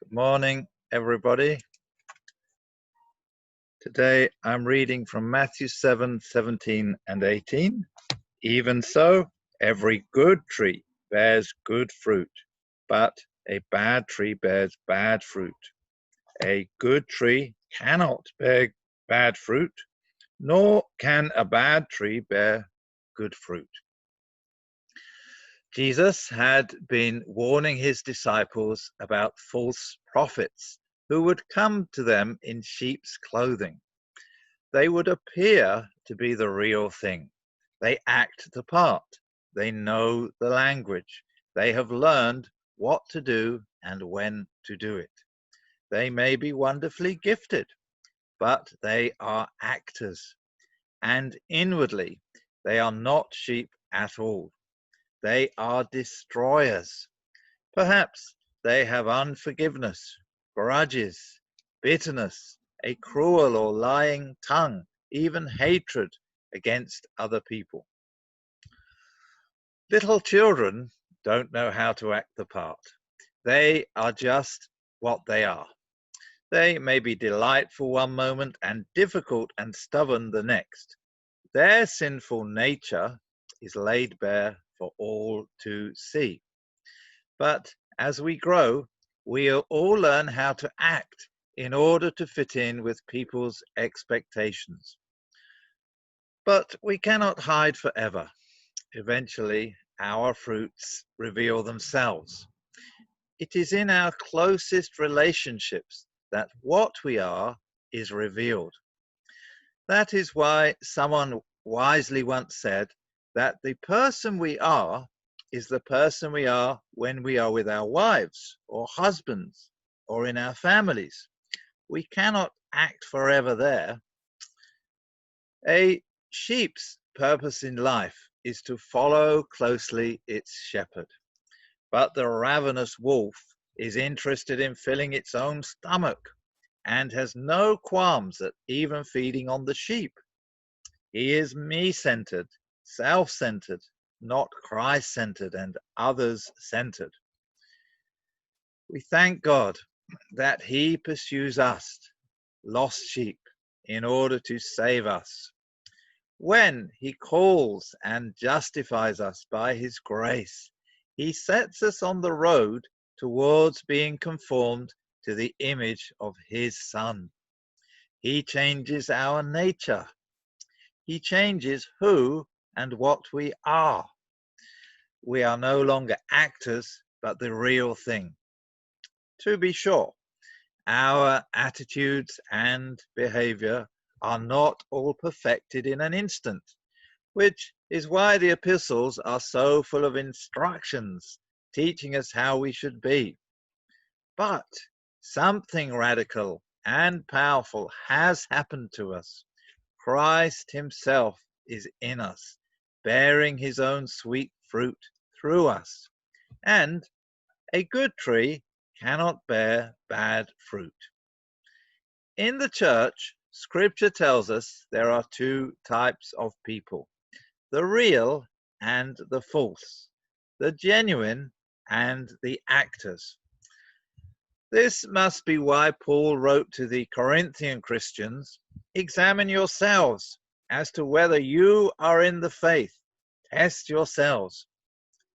Good morning, everybody. Today I'm reading from Matthew 7:17 and 18. Even so, every good tree bears good fruit, but a bad tree bears bad fruit. A good tree cannot bear bad fruit, nor can a bad tree bear good fruit. Jesus had been warning his disciples about false prophets who would come to them in sheep's clothing. They would appear to be the real thing. They act the part. They know the language. They have learned what to do and when to do it. They may be wonderfully gifted, but they are actors. And inwardly, they are not sheep at all. They are destroyers. Perhaps they have unforgiveness, grudges, bitterness, a cruel or lying tongue, even hatred against other people. Little children don't know how to act the part. They are just what they are. They may be delightful one moment and difficult and stubborn the next. Their sinful nature is laid bare for all to see. But as we grow, we'll all learn how to act in order to fit in with people's expectations. But we cannot hide forever. Eventually, our fruits reveal themselves. It is in our closest relationships that what we are is revealed. That is why someone wisely once said that the person we are is the person we are when we are with our wives or husbands or in our families. We cannot act forever there. A sheep's purpose in life is to follow closely its shepherd. But the ravenous wolf is interested in filling its own stomach and has no qualms at even feeding on the sheep. He is me-centered, self-centered, not Christ-centered and others-centered. We thank God that he pursues us, lost sheep, in order to save us. When he calls and justifies us by his grace, he sets us on the road towards being conformed to the image of his Son. He changes our nature. He changes who and what we are. We are no longer actors, but the real thing. To be sure, our attitudes and behavior are not all perfected in an instant, which is why the epistles are so full of instructions teaching us how we should be. But something radical and powerful has happened to us. Christ himself is in us, bearing his own sweet fruit through us. And a good tree cannot bear bad fruit. In the church, Scripture tells us there are two types of people: the real and the false, the genuine and the actors. This must be why Paul wrote to the Corinthian Christians, "Examine yourselves as to whether you are in the faith. Test yourselves."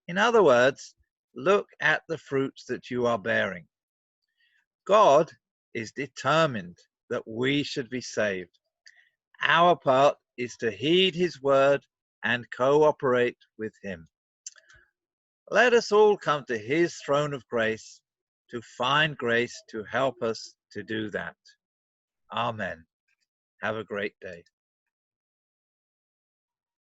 In other words, look at the fruits that you are bearing. God is determined that we should be saved. Our part is to heed his word and cooperate with him. Let us all come to his throne of grace to find grace to help us to do that. Amen. Have a great day.